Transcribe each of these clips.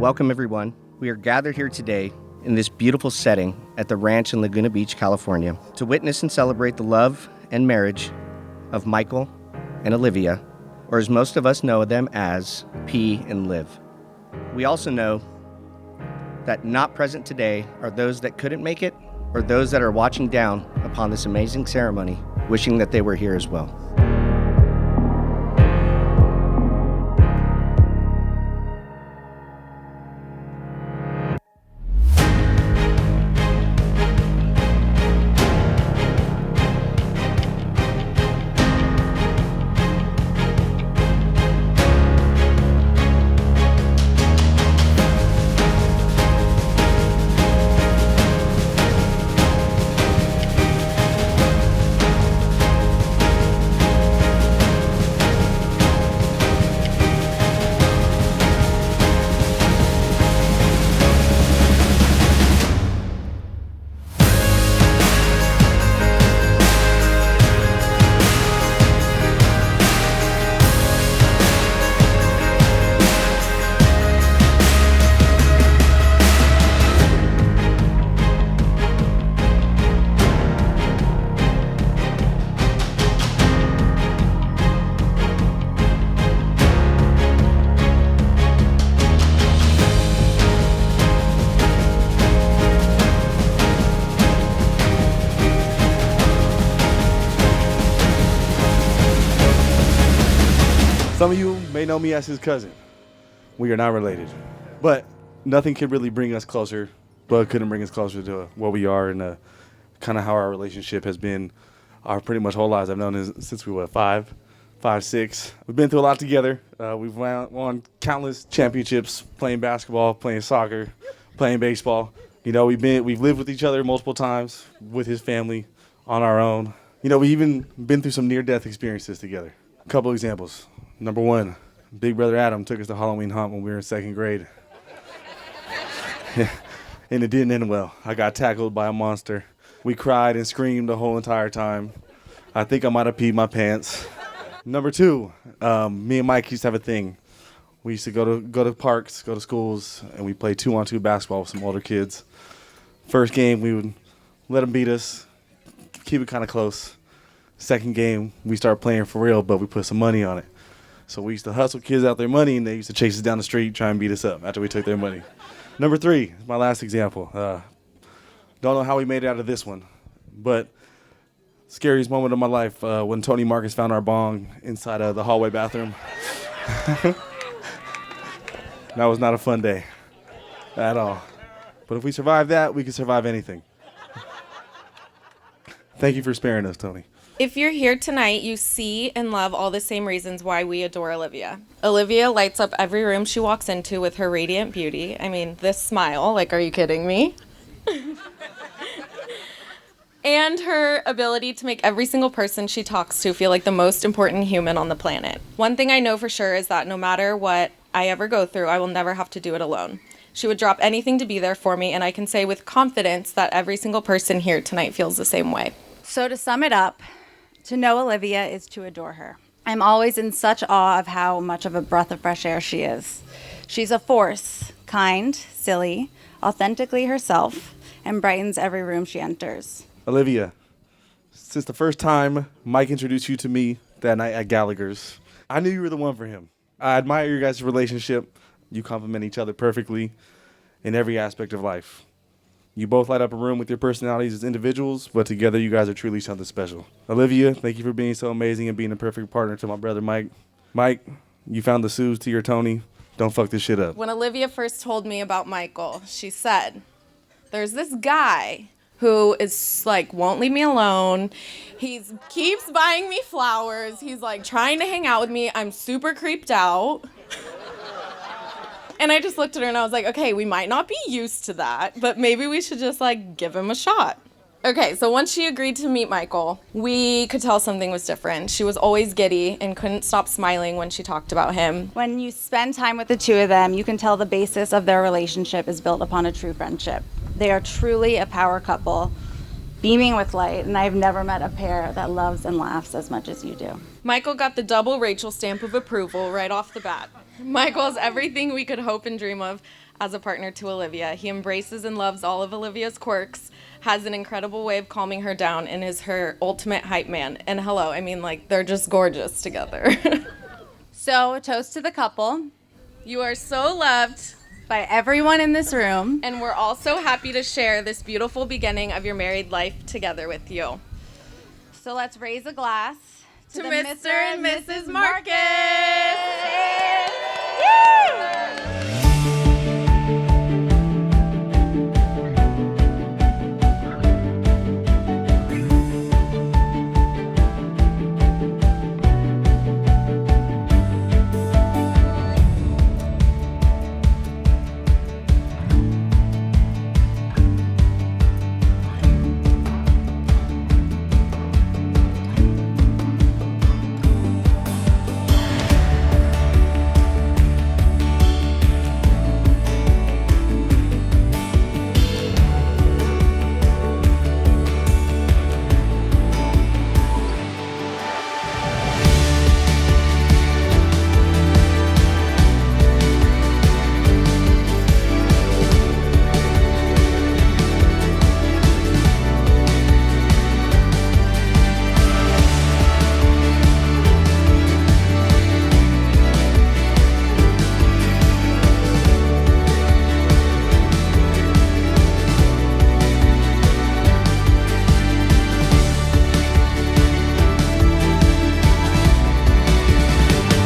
welcome everyone. We are gathered here today in this beautiful setting at the ranch in Laguna Beach, California, to witness and celebrate the love and marriage of Michael and Olivia, or as most of us know them as P and Liv. We also know that not present today are those that couldn't make it, or those that are watching down upon this amazing ceremony, wishing that they were here as well. Some of you may know me as his cousin. We are not related. But nothing could really bring us closer, but couldn't bring us closer to what we are and kind of how our relationship has been our pretty much whole lives. I've known him since we were 5, 6. We've been through a lot together. We've won countless championships, playing basketball, playing soccer, playing baseball. You know, we've lived with each other multiple times, with his family, on our own. You know, we even been through some near-death experiences together. A couple examples. Number 1, Big Brother Adam took us to Halloween Hunt when we were in 2nd grade. And it didn't end well. I got tackled by a monster. We cried and screamed the whole entire time. I think I might have peed my pants. Number 2, me and Mike used to have a thing. We used to go to parks, go to schools, and we play 2-on-2 basketball with some older kids. First game, we would let them beat us, keep it kind of close. Second game, we started playing for real, but we put some money on it. So we used to hustle kids out their money, and they used to chase us down the street, try and beat us up after we took their money. Number 3, my last example. Don't know how we made it out of this one, but scariest moment of my life when Tony Marcus found our bong inside of the hallway bathroom. That was not a fun day at all. But if we survive that, we can survive anything. Thank you for sparing us, Tony. If you're here tonight, you see and love all the same reasons why we adore Olivia. Olivia lights up every room she walks into with her radiant beauty. I mean, this smile, like, are you kidding me? And her ability to make every single person she talks to feel like the most important human on the planet. One thing I know for sure is that no matter what I ever go through, I will never have to do it alone. She would drop anything to be there for me, and I can say with confidence that every single person here tonight feels the same way. So to sum it up, to know Olivia is to adore her. I'm always in such awe of how much of a breath of fresh air she is. She's a force, kind, silly, authentically herself, and brightens every room she enters. Olivia, since the first time Mike introduced you to me that night at Gallagher's, I knew you were the one for him. I admire your guys' relationship. You complement each other perfectly in every aspect of life. You both light up a room with your personalities as individuals, but together you guys are truly something special. Olivia, thank you for being so amazing and being a perfect partner to my brother Mike. Mike, you found the Suze to your Tony. Don't fuck this shit up. When Olivia first told me about Michael, she said, there's this guy who is like, won't leave me alone. He keeps buying me flowers. He's like trying to hang out with me. I'm super creeped out. And I just looked at her and I was like, okay, we might not be used to that, but maybe we should just like give him a shot. Okay, so once she agreed to meet Michael, we could tell something was different. She was always giddy and couldn't stop smiling when she talked about him. When you spend time with the two of them, you can tell the basis of their relationship is built upon a true friendship. They are truly a power couple, beaming with light, and I've never met a pair that loves and laughs as much as you do. Michael got the double Rachel stamp of approval right off the bat. Michael is everything we could hope and dream of. as a partner to Olivia. He embraces and loves all of Olivia's quirks, has an incredible way of calming her down, and is her ultimate hype man. And hello, I mean, like, they're just gorgeous together. So, a toast to the couple You are so loved, by everyone in this room. and we're all so happy to share this beautiful beginning of your married life together with you. So let's raise a glass To the Mr. and Mrs. Marcus!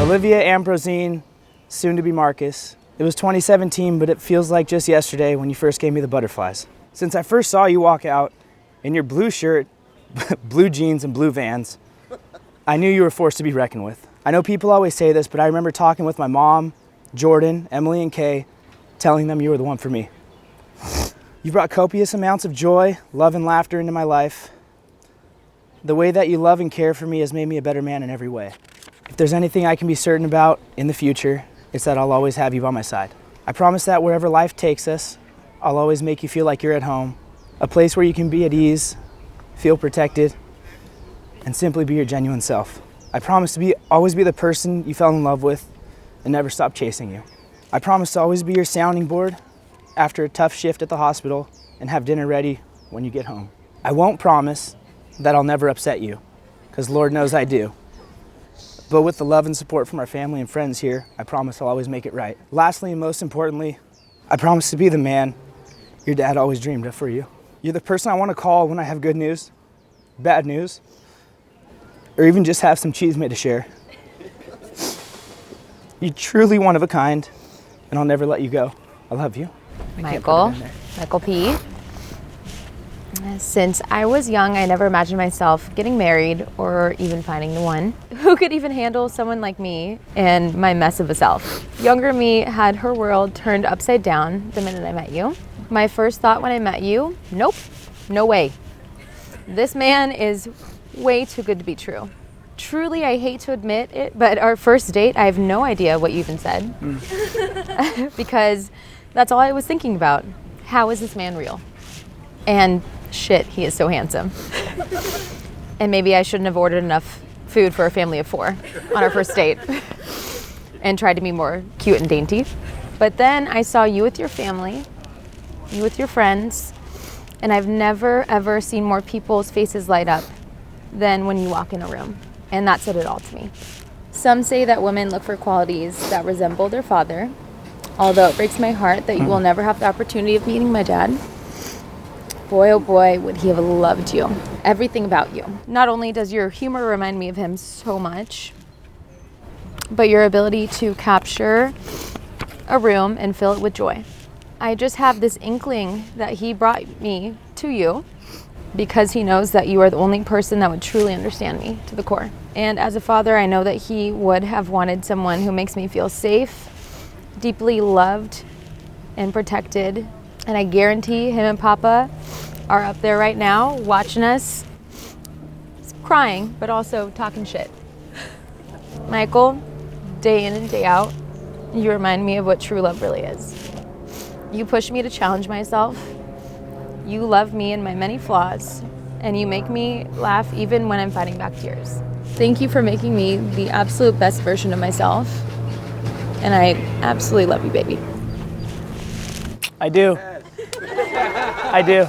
Olivia Ambrosine, soon to be Marcus. It was 2017, but it feels like just yesterday when you first gave me the butterflies. Since I first saw you walk out in your blue shirt, blue jeans, and blue Vans, I knew you were a force to be reckoned with. I know people always say this, but I remember talking with my mom, Jordan, Emily, and Kay, telling them you were the one for me. You brought copious amounts of joy, love, and laughter into my life. The way that you love and care for me has made me a better man in every way. If there's anything I can be certain about in the future, it's that I'll always have you by my side. I promise that wherever life takes us, I'll always make you feel like you're at home, a place where you can be at ease, feel protected, and simply be your genuine self. I promise to always be the person you fell in love with and never stop chasing you. I promise to always be your sounding board after a tough shift at the hospital and have dinner ready when you get home. I won't promise that I'll never upset you, because Lord knows I do. But with the love and support from our family and friends here, I promise I'll always make it right. Lastly, and most importantly, I promise to be the man your dad always dreamed of for you. You're the person I want to call when I have good news, bad news, or even just have some cheese made to share. You're truly one of a kind, and I'll never let you go. I love you. Michael P. Since I was young, I never imagined myself getting married or even finding the one who could even handle someone like me and my mess of a self. Younger me had her world turned upside down the minute I met you. My first thought when I met you, nope, no way. This man is way too good to be true. Truly, I hate to admit it, but our first date, I have no idea what you even said. Because that's all I was thinking about. How is this man real? And shit, he is so handsome. And maybe I shouldn't have ordered enough food for a family of 4 on our first date and tried to be more cute and dainty. But then I saw you with your family, you with your friends, and I've never ever seen more people's faces light up than when you walk in a room. And that said it all to me. Some say that women look for qualities that resemble their father, although it breaks my heart that you will never have the opportunity of meeting my dad. Boy, oh boy, would he have loved you. Everything about you. Not only does your humor remind me of him so much, but your ability to capture a room and fill it with joy. I just have this inkling that he brought me to you because he knows that you are the only person that would truly understand me to the core. And as a father, I know that he would have wanted someone who makes me feel safe, deeply loved, and protected. And I guarantee him and Papa are up there right now watching us, crying, but also talking shit. Michael, day in and day out, you remind me of what true love really is. You push me to challenge myself. You love me and my many flaws, and you make me laugh even when I'm fighting back tears. Thank you for making me the absolute best version of myself, and I absolutely love you, baby. I do. I do.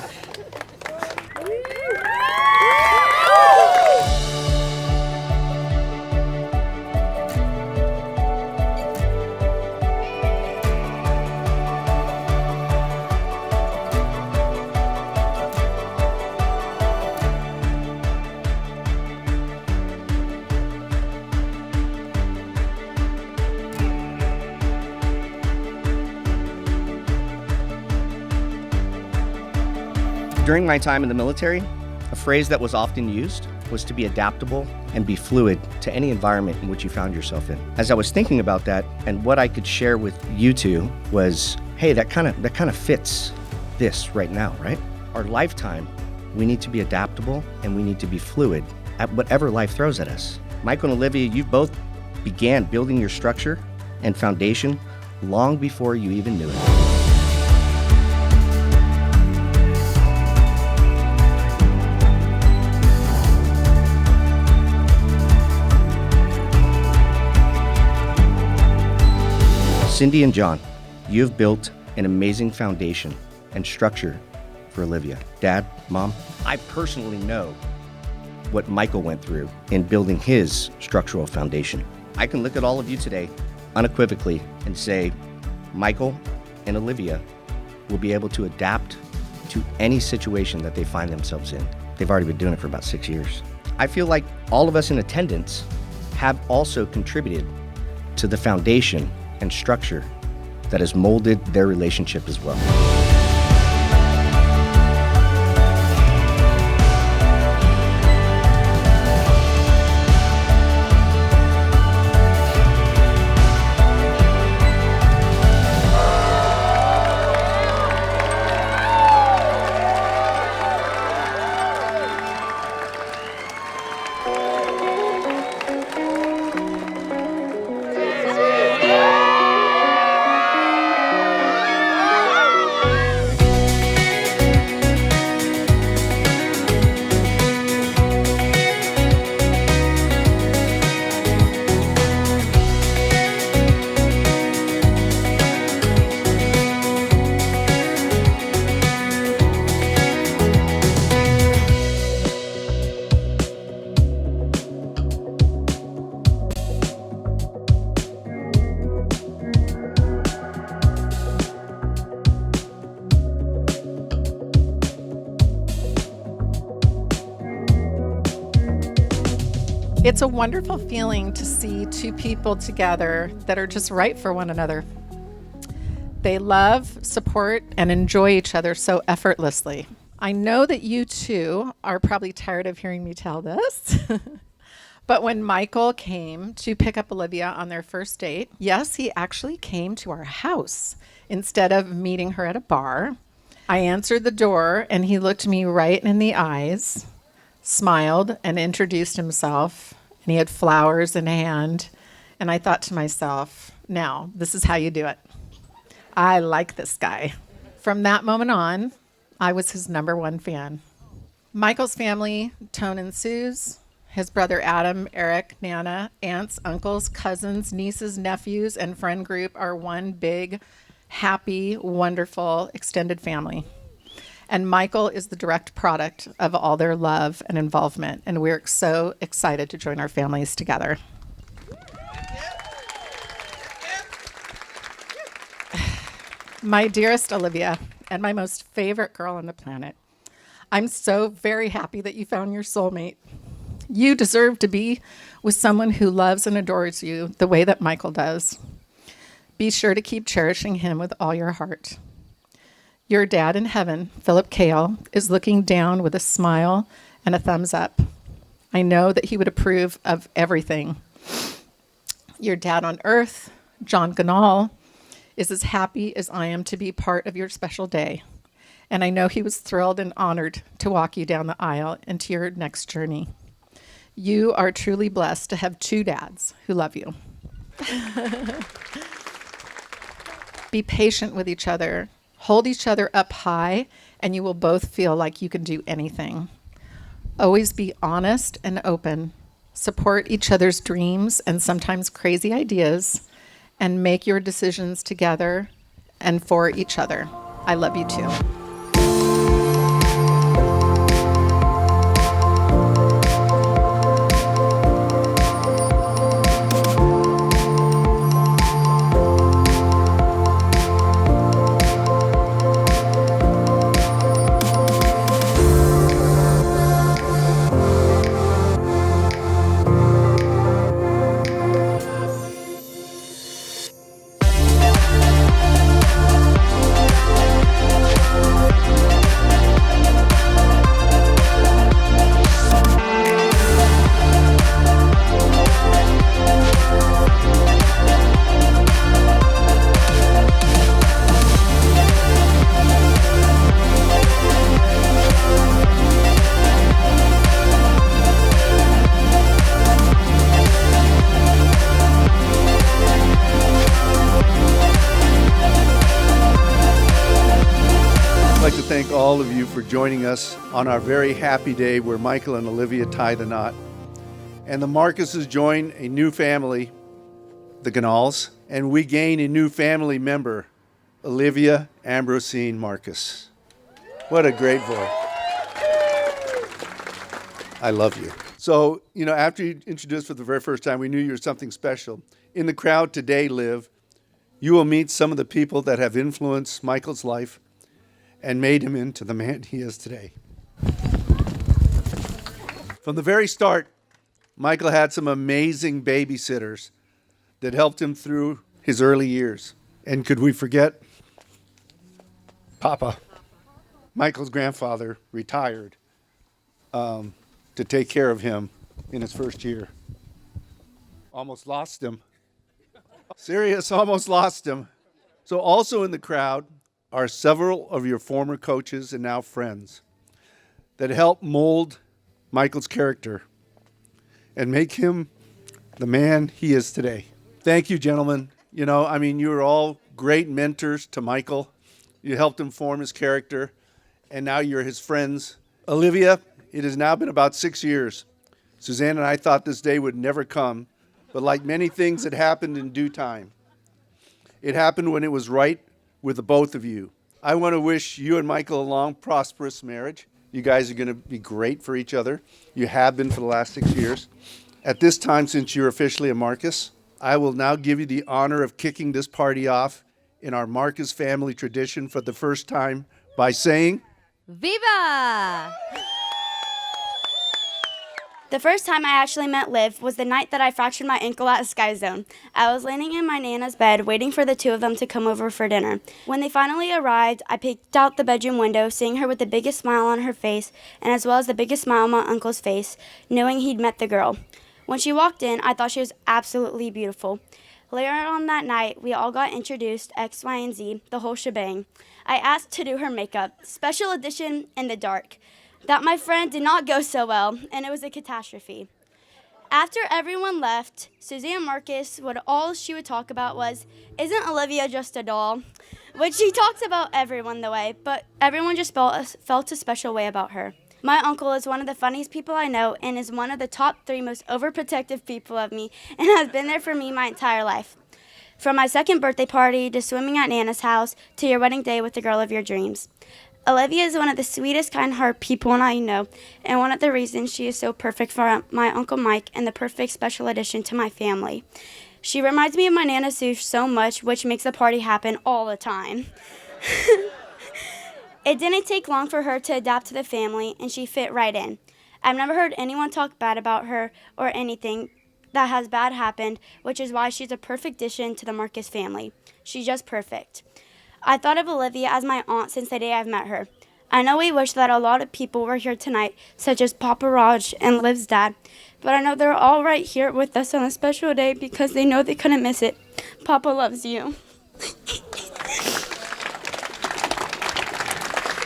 During my time in the military, a phrase that was often used was to be adaptable and be fluid to any environment in which you found yourself in. As I was thinking about that and what I could share with you two was, hey, that kind of fits this right now, right? Our lifetime, we need to be adaptable and we need to be fluid at whatever life throws at us. Michael and Olivia, you both began building your structure and foundation long before you even knew it. Cindy and John, you have built an amazing foundation and structure for Olivia. Dad, Mom, I personally know what Michael went through in building his structural foundation. I can look at all of you today unequivocally and say, Michael and Olivia will be able to adapt to any situation that they find themselves in. They've already been doing it for about 6 years. I feel like all of us in attendance have also contributed to the foundation and structure that has molded their relationship as well. It's a wonderful feeling to see two people together that are just right for one another. They love, support, and enjoy each other so effortlessly. I know that you two are probably tired of hearing me tell this, but when Michael came to pick up Olivia on their first date, yes, he actually came to our house instead of meeting her at a bar. I answered the door and he looked me right in the eyes, smiled, and introduced himself. And he had flowers in hand. And I thought to myself, now, this is how you do it. I like this guy. From that moment on, I was his number one fan. Michael's family, Tone and Suze, his brother Adam, Eric, Nana, aunts, uncles, cousins, nieces, nephews, and friend group are one big, happy, wonderful, extended family. And Michael is the direct product of all their love and involvement, and we're so excited to join our families together. My dearest Olivia, and my most favorite girl on the planet, I'm so very happy that you found your soulmate. You deserve to be with someone who loves and adores you the way that Michael does. Be sure to keep cherishing him with all your heart. Your dad in heaven, Philip Kale, is looking down with a smile and a thumbs up. I know that he would approve of everything. Your dad on earth, John Ganal, is as happy as I am to be part of your special day. And I know he was thrilled and honored to walk you down the aisle into your next journey. You are truly blessed to have two dads who love you. Be patient with each other. Hold each other up high, and you will both feel like you can do anything. Always be honest and open. Support each other's dreams and sometimes crazy ideas, and make your decisions together and for each other. I love you too. I'd like to thank all of you for joining us on our very happy day where Michael and Olivia tie the knot. And the Marcuses join a new family, the Ganals, and we gain a new family member, Olivia Ambrosine Marcus. What a great voice. I love you. So, after you introduced for the very first time, we knew you were something special. In the crowd today, Liv, you will meet some of the people that have influenced Michael's life and made him into the man he is today. From the very start, Michael had some amazing babysitters that helped him through his early years. And could we forget Papa? Michael's grandfather retired to take care of him in his first year. Almost lost him. Serious, almost lost him. So also in the crowd are several of your former coaches and now friends that helped mold Michael's character and make him the man he is today. Thank you, gentlemen. You were all great mentors to Michael. You helped him form his character, and now you're his friends. Olivia, it has now been about 6 years. Suzanne and I thought this day would never come, but like many things, it happened in due time. It happened when it was right with the both of you. I want to wish you and Michael a long, prosperous marriage. You guys are going to be great for each other. You have been for the last 6 years. At this time, since you're officially a Marcus, I will now give you the honor of kicking this party off in our Marcus family tradition for the first time by saying, Viva! The first time I actually met Liv was the night that I fractured my ankle at Sky Zone. I was laying in my Nana's bed waiting for the two of them to come over for dinner. When they finally arrived, I peeked out the bedroom window, seeing her with the biggest smile on her face, and as well as the biggest smile on my uncle's face, knowing he'd met the girl. When she walked in, I thought she was absolutely beautiful. Later on that night, we all got introduced, X, Y, and Z, the whole shebang. I asked to do her makeup, special edition in the dark. That, my friend, did not go so well, and it was a catastrophe. After everyone left, Suzanne Marcus, all she would talk about was, "Isn't Olivia just a doll?" Which she talks about everyone the way, but everyone just felt a special way about her. My uncle is one of the funniest people I know and is one of the top 3 most overprotective people of me and has been there for me my entire life. From my second birthday party to swimming at Nana's house to your wedding day with the girl of your dreams. Olivia is one of the sweetest, kind-hearted people I know, and one of the reasons she is so perfect for my Uncle Mike and the perfect special addition to my family. She reminds me of my Nana Sue so much, which makes the party happen all the time. It didn't take long for her to adapt to the family, and she fit right in. I've never heard anyone talk bad about her or anything that has bad happened, which is why she's a perfect addition to the Marcus family. She's just perfect. I thought of Olivia as my aunt since the day I've met her. I know we wish that a lot of people were here tonight, such as Papa Raj and Liv's dad, but I know they're all right here with us on a special day because they know they couldn't miss it. Papa loves you.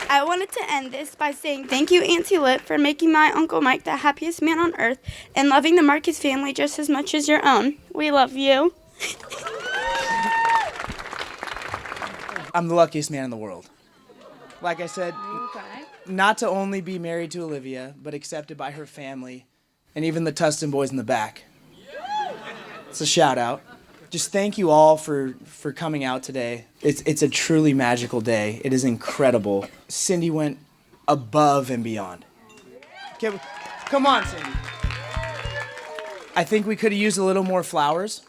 I wanted to end this by saying thank you, Auntie Liv, for making my Uncle Mike the happiest man on earth and loving the Marcus family just as much as your own. We love you. I'm the luckiest man in the world. Like I said, not to only be married to Olivia, but accepted by her family and even the Tustin boys in the back. It's a shout out. Just thank you all for coming out today. It's a truly magical day. It is incredible. Cindy went above and beyond. Okay, come on, Cindy. I think we could have used a little more flowers.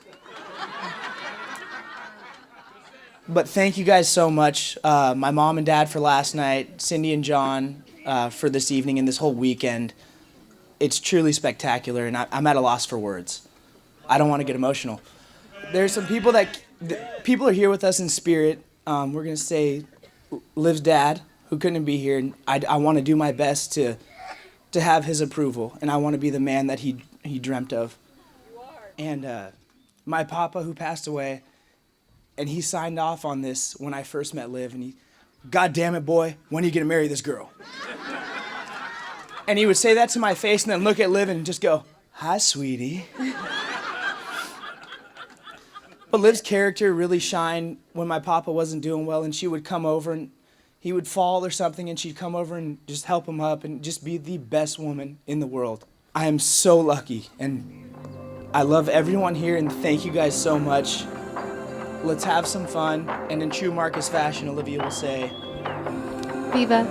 But thank you guys so much. My mom and dad for last night, Cindy and John for this evening and this whole weekend. It's truly spectacular, and I'm at a loss for words. I don't want to get emotional. There's some people people are here with us in spirit. We're going to say Liv's dad, who couldn't be here. And I want to do my best to have his approval, and I want to be the man that he dreamt of. And my papa, who passed away, and he signed off on this when I first met Liv, and he, God damn it, boy, when are you going to marry this girl? And he would say that to my face and then look at Liv and just go, hi, sweetie. But Liv's character really shined when my papa wasn't doing well, and she would come over and he would fall or something, and she'd come over and just help him up and just be the best woman in the world. I am so lucky, and I love everyone here, and thank you guys so much. Let's have some fun, and in true Marcus fashion, Olivia will say, Viva.